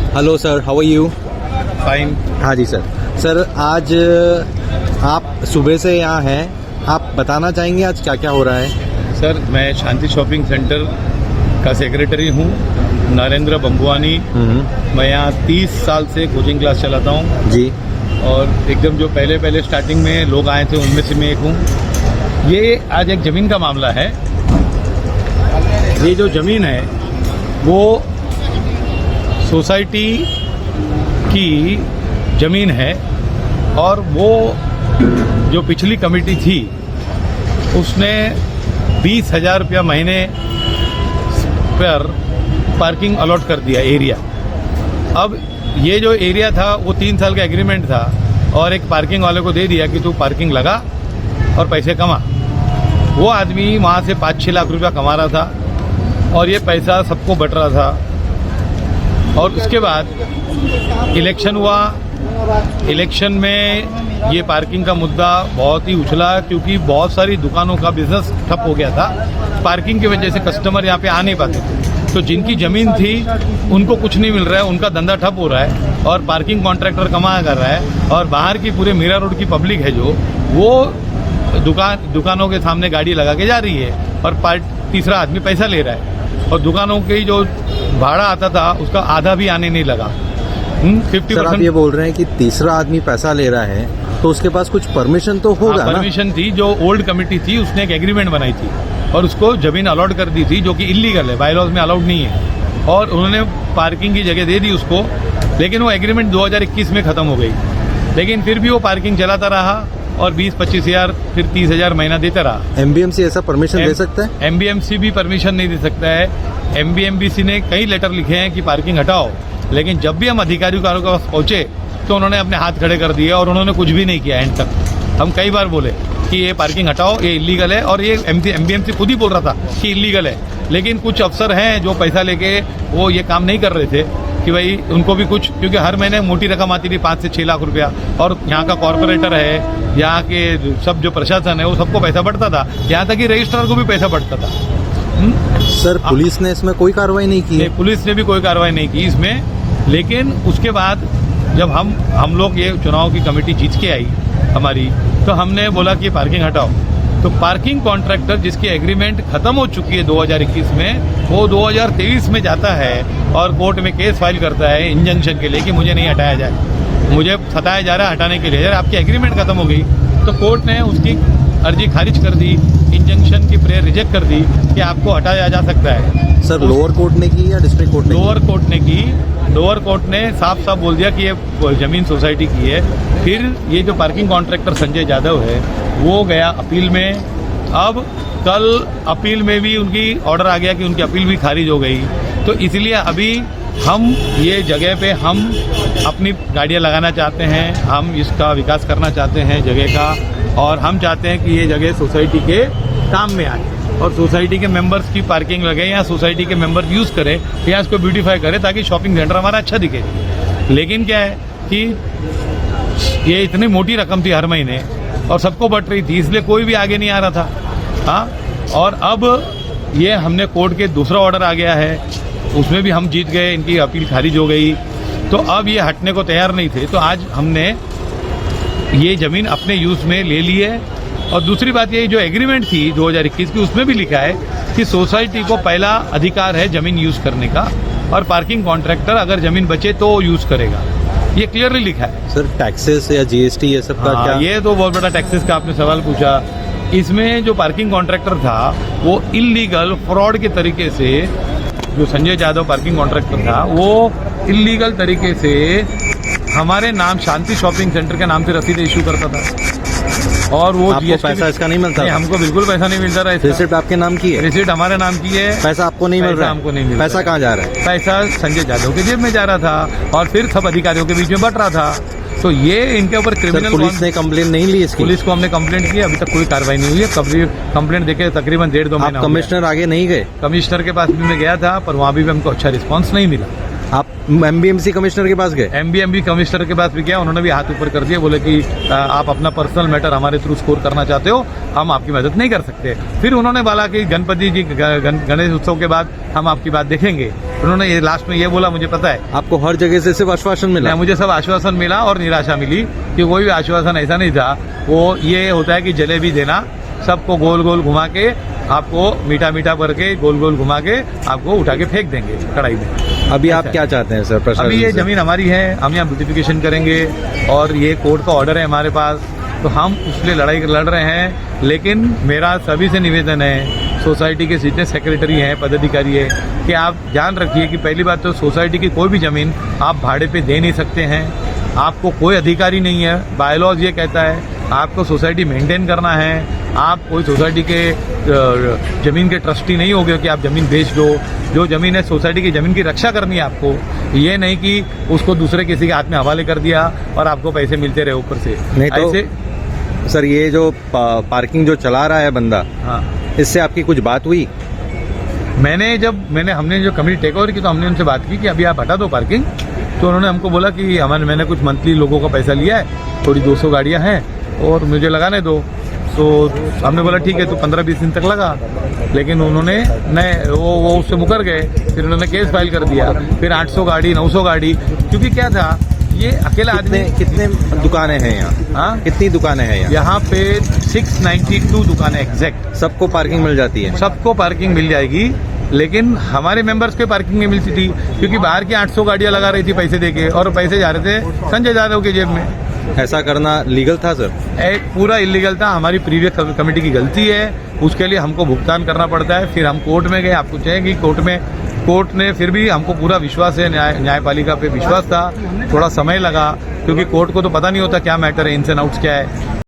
Hello sir, how are you? Fine. हाँ जी sir. Sir आज आप सुबह से यहाँ हैं, आप बताना चाहेंगे आज क्या क्या हो रहा है? सर, मैं शांति शॉपिंग सेंटर का सेक्रेटरी हूँ, नरेंद्र बम्बुआनी। मैं यहाँ 30 साल से कोचिंग क्लास चलाता हूँ जी। और एकदम जो पहले स्टार्टिंग में लोग आए थे उनमें से मैं एक हूँ। ये आज एक ज़मीन का मामला है। ये जो ज़मीन है वो सोसाइटी की ज़मीन है और वो जो पिछली कमेटी थी उसने 20,000 रुपया महीने पर पार्किंग अलॉट कर दिया एरिया। अब ये जो एरिया था वो 3 साल का एग्रीमेंट था और एक पार्किंग वाले को दे दिया कि तू पार्किंग लगा और पैसे कमा। वो आदमी वहाँ से 5-6 लाख रुपया कमा रहा था और ये पैसा सबको बट रहा था। और उसके बाद इलेक्शन हुआ। इलेक्शन में ये पार्किंग का मुद्दा बहुत ही उछला क्योंकि बहुत सारी दुकानों का बिजनेस ठप हो गया था। पार्किंग की वजह से कस्टमर यहाँ पे आ नहीं पाते थे, तो जिनकी ज़मीन थी उनको कुछ नहीं मिल रहा है, उनका धंधा ठप हो रहा है और पार्किंग कॉन्ट्रैक्टर कमा कर रहा है। और बाहर की पूरे मीरा रोड की पब्लिक है जो वो दुकानों के सामने गाड़ी लगा के जा रही है और तीसरा आदमी पैसा ले रहा है और दुकानों की जो भाड़ा आता था उसका आधा भी आने नहीं लगा। 50%। सर आप ये बोल रहे हैं कि तीसरा आदमी पैसा ले रहा है तो उसके पास कुछ परमिशन तो होगा ना? परमिशन थी, जो ओल्ड कमेटी थी उसने एक एग्रीमेंट बनाई थी और उसको जमीन अलॉट कर दी थी जो कि इलीगल है, बायलॉज में अलाउड नहीं है। और उन्होंने पार्किंग की जगह दे दी उसको, लेकिन वो एग्रीमेंट 2021 में ख़त्म हो गई। लेकिन फिर भी वो पार्किंग चलाता रहा और 20-25 हज़ार फिर 30,000 महीना देता रहा। एमबीएमसी ऐसा परमिशन दे सकता है? एमबीएमसी भी परमिशन नहीं दे सकता है। एमबीएमसी ने कई लेटर लिखे हैं कि पार्किंग हटाओ, लेकिन जब भी हम अधिकारियों के पास पहुंचे तो उन्होंने अपने हाथ खड़े कर दिए और उन्होंने कुछ भी नहीं किया एंड तक। हम कई बार बोले कि ये पार्किंग हटाओ, ये इलीगल है, और ये एमबीएमसी खुद ही बोल रहा था कि इलीगल है। लेकिन कुछ अफसर हैं जो पैसा लेके वो ये काम नहीं कर रहे थे कि भाई उनको भी कुछ, क्योंकि हर महीने मोटी रकम आती थी 5 से 6 लाख रुपया, और यहाँ का कॉर्पोरेटर है, यहाँ के सब जो प्रशासन है वो सबको पैसा बढ़ता था, यहाँ तक कि रजिस्ट्रार को भी पैसा बढ़ता था। सर पुलिस ने इसमें कोई कार्रवाई नहीं की? पुलिस ने भी कोई कार्रवाई नहीं की इसमें। लेकिन उसके बाद जब हम लोग ये चुनाव की कमेटी जीत के आई हमारी, तो हमने बोला कि पार्किंग हटाओ। तो पार्किंग कॉन्ट्रैक्टर जिसकी एग्रीमेंट खत्म हो चुकी है 2021 में, वो 2023 में जाता है और कोर्ट में केस फाइल करता है इंजंक्शन के लिए कि मुझे नहीं हटाया जाए, मुझे सताया जा रहा है हटाने के लिए। यार आपकी एग्रीमेंट खत्म हो गई, तो कोर्ट ने उसकी अर्जी खारिज कर दी, इंजंक्शन की प्रेयर रिजेक्ट कर दी कि आपको हटाया जा सकता है। सर लोअर कोर्ट ने की या डिस्ट्रिक्ट कोर्ट ने? लोअर कोर्ट ने की। लोअर कोर्ट ने साफ साफ बोल दिया कि ये ज़मीन सोसाइटी की है। फिर ये जो पार्किंग कॉन्ट्रैक्टर संजय यादव है वो गया अपील में। अब कल अपील में भी उनकी ऑर्डर आ गया कि उनकी अपील भी खारिज हो गई। तो इसलिए अभी हम ये जगह पे हम अपनी गाड़ियाँ लगाना चाहते हैं, हम इसका विकास करना चाहते हैं जगह का, और हम चाहते हैं कि ये जगह सोसाइटी के काम में आए और सोसाइटी के मेंबर्स की पार्किंग लगे या सोसाइटी के मेंबर यूज़ करें या इसको ब्यूटीफाई करें ताकि शॉपिंग सेंटर हमारा अच्छा दिखे। लेकिन क्या है कि ये इतनी मोटी रकम थी हर महीने और सबको बट रही थी, इसलिए कोई भी आगे नहीं आ रहा था। हाँ, और अब ये हमने कोर्ट के दूसरा ऑर्डर आ गया है, उसमें भी हम जीत गए, इनकी अपील खारिज हो गई। तो अब ये हटने को तैयार नहीं थे, तो आज हमने ये ज़मीन अपने यूज़ में ले ली है। और दूसरी बात ये जो एग्रीमेंट थी 2021 की, उसमें भी लिखा है कि सोसाइटी को पहला अधिकार है ज़मीन यूज़ करने का और पार्किंग कॉन्ट्रैक्टर अगर ज़मीन बचे तो यूज़ करेगा, ये क्लियरली लिखा है। सर टैक्सेस या जीएसटी ये सब का क्या? ये तो बहुत बड़ा टैक्सेस का आपने सवाल पूछा। इसमें जो पार्किंग कॉन्ट्रैक्टर था वो इलीगल फ्रॉड के तरीके से, जो संजय यादव पार्किंग कॉन्ट्रैक्टर था वो इलीगल तरीके से हमारे नाम शांति शॉपिंग सेंटर के नाम से रसीद इशू करता था और वो आपको पैसा इसका नहीं मिलता? नहीं, हमको बिल्कुल पैसा नहीं मिलता रहा। रिसिप्ट आपके नाम की है? रिसिप्ट हमारे नाम की है। पैसा आपको नहीं मिल रहा? हमको नहीं मिल रहा। पैसा कहाँ जा रहा है? पैसा संजय यादव के जेब में जा रहा था और फिर सब अधिकारियों के बीच में बट रहा था। तो ये इनके ऊपर क्रिमिनल। पुलिस ने कंप्लेंट नहीं ली इसकी? पुलिस को हमने कंप्लेंट की, अभी तक कोई कार्रवाई नहीं हुई है। कंप्लेंट देके तकरीबन 1.5-2 महीना। कमिश्नर आगे नहीं गए? कमिश्नर के पास भी मैं गया था पर वहाँ भी हमको अच्छा रिस्पॉन्स नहीं मिला। आप एमबीएमसी कमिश्नर के पास गए? एमबी कमिश्नर के पास भी गया, उन्होंने भी हाथ ऊपर कर दिया, बोले कि आप अपना पर्सनल मैटर हमारे थ्रू स्कोर करना चाहते हो, हम आपकी मदद नहीं कर सकते। फिर उन्होंने बोला कि गणपति जी गणेश उत्सव के बाद हम आपकी बात देखेंगे। उन्होंने ये लास्ट में ये बोला, मुझे पता है। आपको हर जगह से सिर्फ आश्वासन मिला? मुझे सब आश्वासन मिला और निराशा मिली कि कोई भी आश्वासन ऐसा नहीं था। वो ये होता है कि जलेबी देना, सबको गोल गोल घुमा के, आपको मीठा मीठा भर के गोल गोल घुमा के आपको उठा के फेंक देंगे कढ़ाई में। अभी आप क्या चाहते हैं सर प्रशासन अभी ये से? जमीन हमारी है, हम यहाँ ब्यूटिफिकेशन करेंगे और ये कोर्ट का ऑर्डर है हमारे पास, तो हम उसके लिए लड़ाई लड़ रहे हैं। लेकिन मेरा सभी से निवेदन है, सोसाइटी के जितने सेक्रेटरी हैं, पदाधिकारी है, कि आप ध्यान रखिए कि पहली बात तो सोसाइटी की कोई भी ज़मीन आप भाड़े पे दे नहीं सकते हैं। आपको कोई अधिकारी नहीं है, बायलॉज ये कहता है आपको सोसाइटी मेंटेन करना है। आप कोई सोसाइटी के ज़मीन के ट्रस्टी नहीं हो गए कि आप ज़मीन बेच दो। जो ज़मीन है सोसाइटी की ज़मीन की रक्षा करनी है आपको, ये नहीं कि उसको दूसरे किसी के हाथ में हवाले कर दिया और आपको पैसे मिलते रहे ऊपर से। नहीं तो ऐसे सर ये जो पार्किंग जो चला रहा है बंदा, हाँ, इससे आपकी कुछ बात हुई? हमने जो कमिटी टेक ओवर की तो हमने उनसे बात की कि अभी आप हटा दो पार्किंग। तो उन्होंने हमको बोला कि मैंने कुछ मंथली लोगों का पैसा लिया है, थोड़ी 200 गाड़ियां हैं और मुझे लगाने दो। तो हमने बोला ठीक है, तो 15-20 दिन तक लगा। लेकिन उन्होंने वो उससे मुकर गए। फिर उन्होंने केस फाइल कर दिया। फिर 800 गाड़ी 900 गाड़ी, क्योंकि क्या था, ये अकेला आदमी। कितने दुकानें हैं यहाँ? हाँ, कितनी दुकानें हैं यहाँ? यहाँ पे 692 दुकानें एग्जैक्ट। सबको पार्किंग मिल जाती है? सबको पार्किंग मिल जाएगी, लेकिन हमारे मेंबर्स के पार्किंग नहीं मिलती थी, क्योंकि बाहर की 800 गाड़ियां लगा रही थी पैसे देके, और पैसे जा रहे थे संजय यादव के जेब में। ऐसा करना लीगल था सर? पूरा इलीगल था, हमारी प्रीवियस कमेटी की गलती है, उसके लिए हमको भुगतान करना पड़ता है। फिर हम कोर्ट में गए, आपको चाहिए कोर्ट ने फिर भी हमको पूरा विश्वास है, न्यायपालिका पे विश्वास था। थोड़ा समय लगा, क्योंकि कोर्ट को तो पता नहीं होता क्या मैटर है, इन्स एंड आउट्स क्या है।